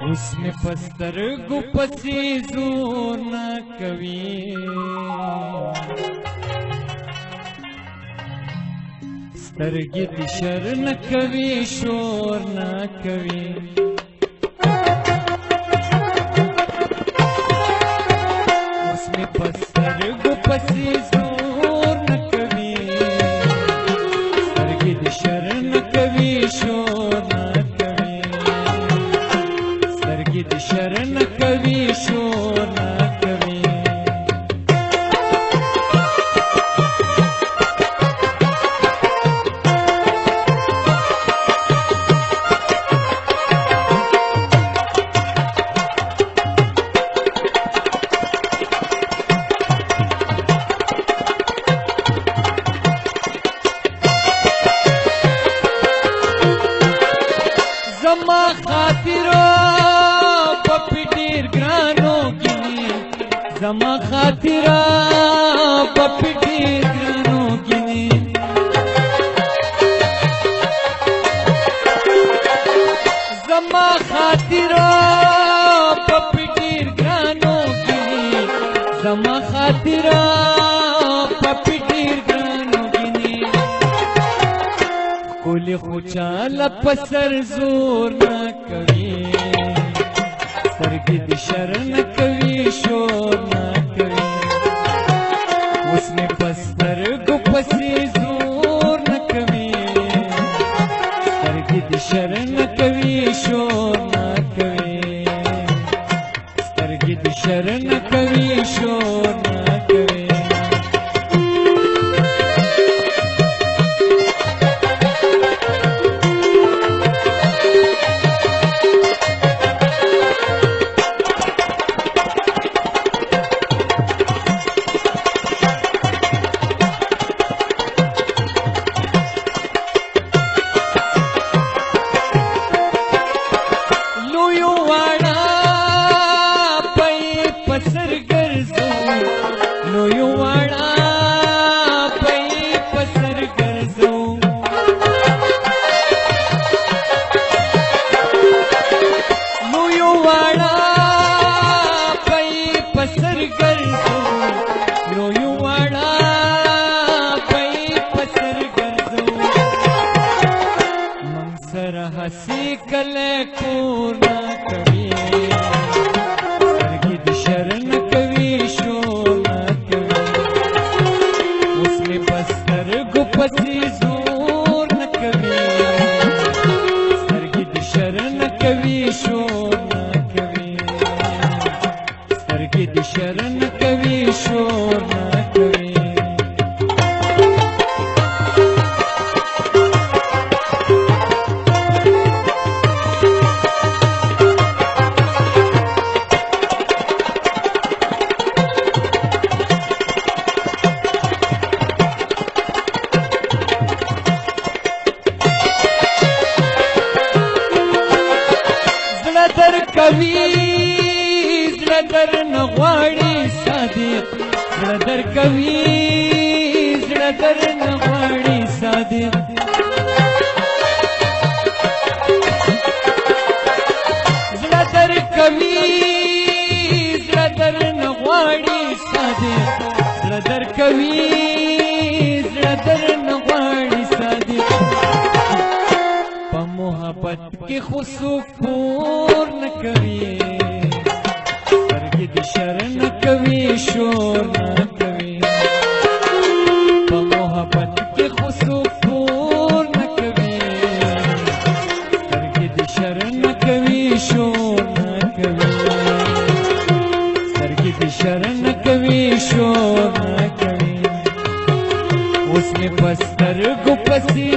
اوس مې په سترګو پسې زور نه کوي سترګې دې شر نه کوي شور نه کوي اوس مې په سترګو پسې زور نه کوي سترګې دې شر نه کوي شور نه کوي سترګې دې شر نه کوي شور نه کوي زما خاطرو پپی ډیر ګرانو ګینی زما خاطرو پپی ډیر ګرانو ګینی زما خاطرو پپی ډیر ګرانو ګینی زما خاطرو پپی ډیر ګرانو ګینی کولی خو چاله پسر زور نه کوي سترګې دې شر نه کوي شور نه کوي اوس مې په سترګو پسې زور نه کوي سترګې دې شر نه کوي شور نه کوي سترګې دې شر نه کوي شور نه کوي हसी कले कूर न कवी स्तरगी दी शर न कवी शोर न कवी उसमें बस्तर गुपसी जोर न कवी स्तरगी दी शर न कवी शोर न कवी स्तरगी दी शर न कवी शोर न कवी कवि जड़दर नगवाड़ी सादिक जड़दर कवि जड़दर नगवाड़ी सादिक जड़दर कवि जड़दर नगवाड़ी सादिक जड़दर कवि जड़दर नगवाड़ी सादिक मोहब्बत के खुसूर न कवी स्तरगी दी शर न कवी शोर न कवी मोहब्बत के खुसूर न कवी स्तरगी दी शर न कवी शोर न कवी स्तरगी दी शर न कवी शोर न कवी उसमें बस्तर गुपसी